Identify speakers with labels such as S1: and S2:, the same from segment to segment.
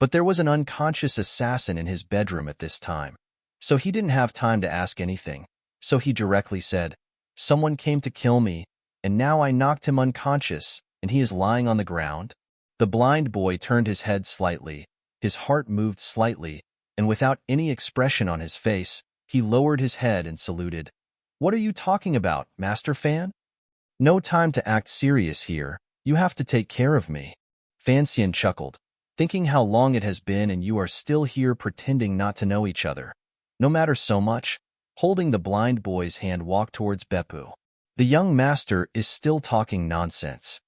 S1: But there was an unconscious assassin in his bedroom at this time, so he didn't have time to ask anything. So he directly said, "Someone came to kill me, and now I knocked him unconscious, and he is lying on the ground." The blind boy turned his head slightly, his heart moved slightly, and without any expression on his face, he lowered his head and saluted. "What are you talking about, Master Fan? No time to act serious here. You have to take care of me." Fan Xian chuckled, thinking how long it has been and you are still here pretending not to know each other. No matter so much. Holding the blind boy's hand walked towards Beppu. The young master is still talking nonsense.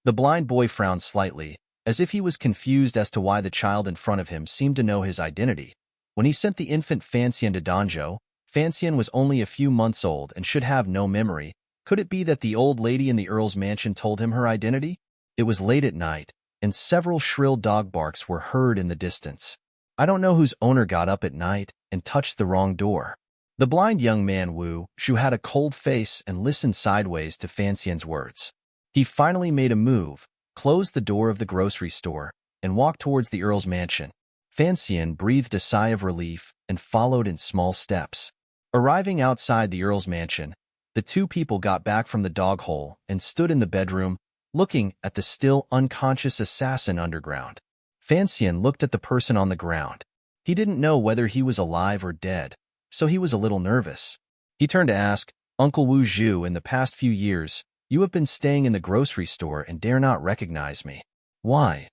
S1: The blind boy frowned slightly, as if he was confused as to why the child in front of him seemed to know his identity. When he sent the infant Fan Xian to Danzhou, Fan Xian was only a few months old and should have no memory. Could it be that the old lady in the Earl's mansion told him her identity? It was late at night, and several shrill dog barks were heard in the distance. I don't know whose owner got up at night and touched the wrong door. The blind young man Wu Shu had a cold face and listened sideways to Fan Xian's words. He finally made a move, closed the door of the grocery store, and walked towards the Earl's mansion. Fan Xian breathed a sigh of relief and followed in small steps. Arriving outside the Earl's mansion, the two people got back from the dog hole and stood in the bedroom, looking at the still unconscious assassin underground. Fan Xian looked at the person on the ground. He didn't know whether he was alive or dead, so he was a little nervous. He turned to ask, "Uncle Wu Zhu, in the past few years, you have been staying in the grocery store and dare not recognize me. Why?"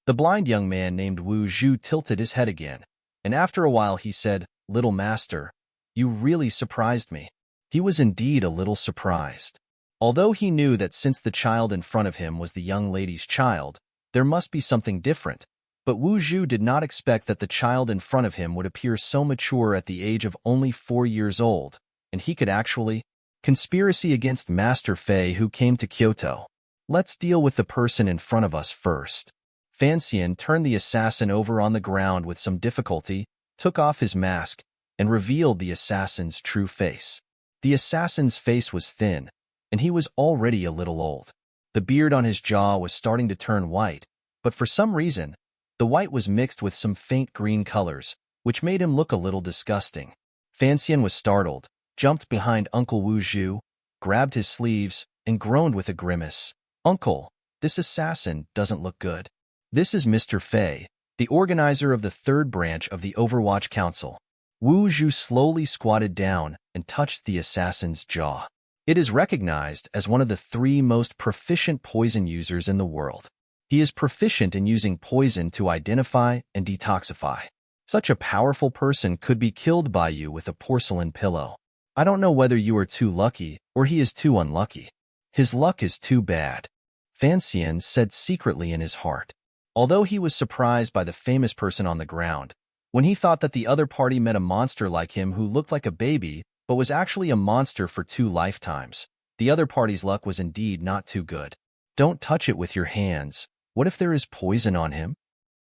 S1: The blind young man named Wu Zhu tilted his head again, and after a while he said, "Little master, you really surprised me." He was indeed a little surprised. Although he knew that since the child in front of him was the young lady's child, there must be something different. But Wu Zhu did not expect that the child in front of him would appear so mature at the age of only 4 years old, and he could actually... Conspiracy against Master Fei who came to Kyoto. Let's deal with the person in front of us first. Fan Xian turned the assassin over on the ground with some difficulty, took off his mask, and revealed the assassin's true face. The assassin's face was thin, and he was already a little old. The beard on his jaw was starting to turn white, but for some reason, the white was mixed with some faint green colors, which made him look a little disgusting. Fan Xian was startled, jumped behind Uncle Wu Zhu, grabbed his sleeves, and groaned with a grimace. "Uncle, this assassin doesn't look good." "This is Mr. Fei, the organizer of the third branch of the Overwatch Council." Wu Zhu slowly squatted down and touched the assassin's jaw. It is recognized as one of the 3 most proficient poison users in the world. He is proficient in using poison to identify and detoxify. Such a powerful person could be killed by you with a porcelain pillow. I don't know whether you are too lucky or he is too unlucky. His luck is too bad, Fan Xian said secretly in his heart. Although he was surprised by the famous person on the ground, when he thought that the other party met a monster like him who looked like a baby but was actually a monster for 2 lifetimes, the other party's luck was indeed not too good. "Don't touch it with your hands. What if there is poison on him?"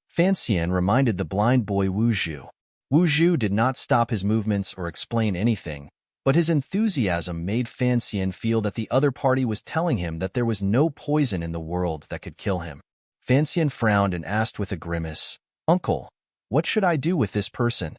S1: Fan Xian reminded the blind boy Wu Zhu. Wu Zhu did not stop his movements or explain anything, but his enthusiasm made Fan Xian feel that the other party was telling him that there was no poison in the world that could kill him. Fan Xian frowned and asked with a grimace, "Uncle, what should I do with this person?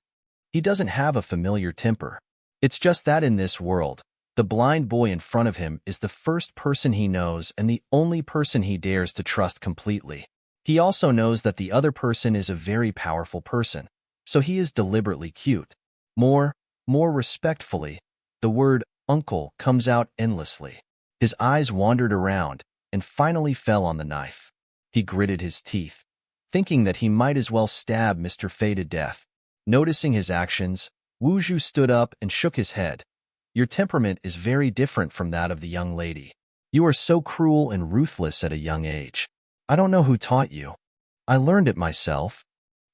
S1: He doesn't have a familiar temper." It's just that in this world, the blind boy in front of him is the first person he knows and the only person he dares to trust completely. He also knows that the other person is a very powerful person, so he is deliberately cute. More respectfully, the word uncle comes out endlessly. His eyes wandered around and finally fell on the knife. He gritted his teeth, thinking that he might as well stab Mr. Fei to death. Noticing his actions, Wu Zhu stood up and shook his head. "Your temperament is very different from that of the young lady. You are so cruel and ruthless at a young age. I don't know who taught you. I learned it myself."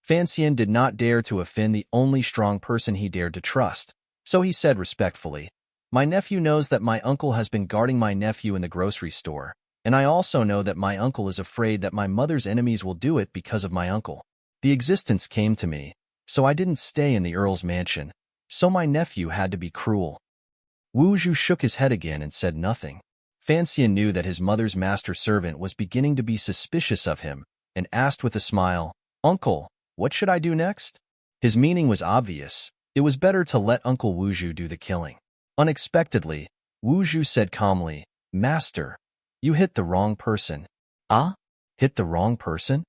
S1: Fan Xian did not dare to offend the only strong person he dared to trust, so he said respectfully, "My nephew knows that my uncle has been guarding my nephew in the grocery store, and I also know that my uncle is afraid that my mother's enemies will do it because of my uncle. The existence came to me, so I didn't stay in the Earl's mansion, so my nephew had to be cruel." Wu Zhu shook his head again and said nothing. Fan Xian knew that his mother's master servant was beginning to be suspicious of him and asked with a smile, "Uncle, What should I do next? His meaning was obvious. It was better to let Uncle Wuzhu do the killing. Unexpectedly, Wuzhu said calmly, Master, you hit the wrong person.
S2: Ah?
S1: Hit the wrong person?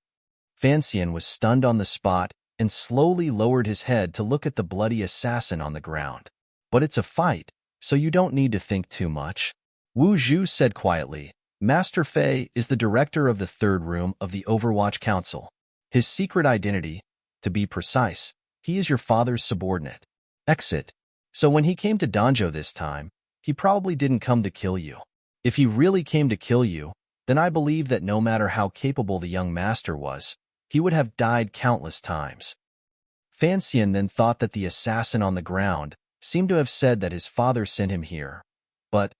S1: Fanxian was stunned on the spot and slowly lowered his head to look at the bloody assassin on the ground. But it's a fight, so you don't need to think too much. Wu Zhu said quietly, Master Fei is the director of the third room of the Overwatch Council. His secret identity, to be precise, he is your father's subordinate. Exit. So when he came to Danzhou this time, he probably didn't come to kill you. If he really came to kill you, then I believe that no matter how capable the young master was, he would have died countless times. Fanxian then thought that the assassin on the ground seemed to have said that his father sent him here. But